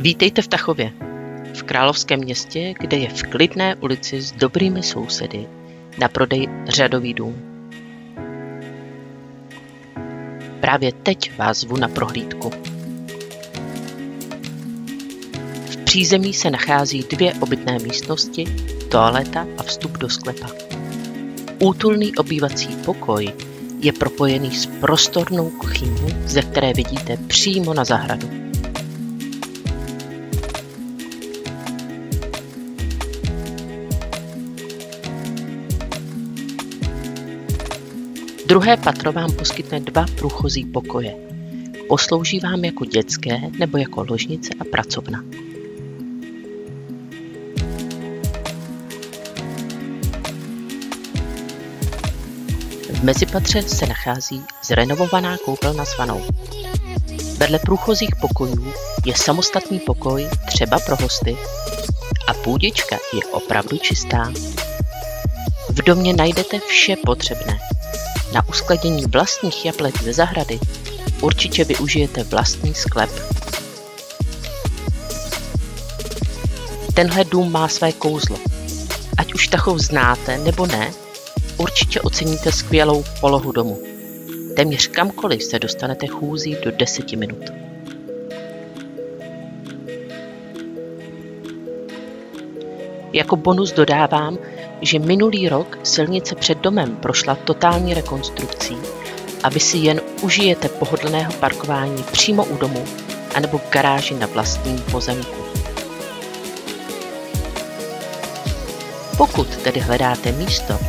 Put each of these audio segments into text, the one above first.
Vítejte v Tachově, v královském městě, kde je v klidné ulici s dobrými sousedy na prodej řadový dům. Právě teď vás zvu na prohlídku. V přízemí se nachází 2 obytné místnosti, toaleta a vstup do sklepa. Útulný obývací pokoj je propojený s prostornou kuchyní, ze které vidíte přímo na zahradu. Druhé patro vám poskytne 2 průchozí pokoje. Poslouží vám jako dětské nebo jako ložnice a pracovna. V mezipatře se nachází zrenovovaná koupelna s vanou. Vedle průchozích pokojů je samostatný pokoj třeba pro hosty a půdička je opravdu čistá. V domě najdete vše potřebné. Na uskladění vlastních jablek ze zahrady určitě využijete vlastní sklep. Tenhle dům má své kouzlo. Ať už Tachov znáte nebo ne, určitě oceníte skvělou polohu domu. Téměř kamkoliv se dostanete chůzí do 10 minut. Jako bonus dodávám, že minulý rok silnice před domem prošla totální rekonstrukcí a vy si jen užijete pohodlného parkování přímo u domu anebo garáži na vlastním pozemku. Pokud tedy hledáte místo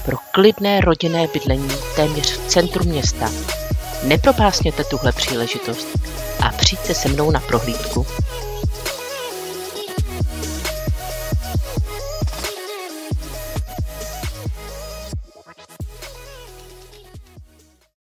pro klidné rodinné bydlení téměř v centru města, nepropásněte tuhle příležitost a přijďte se mnou na prohlídku.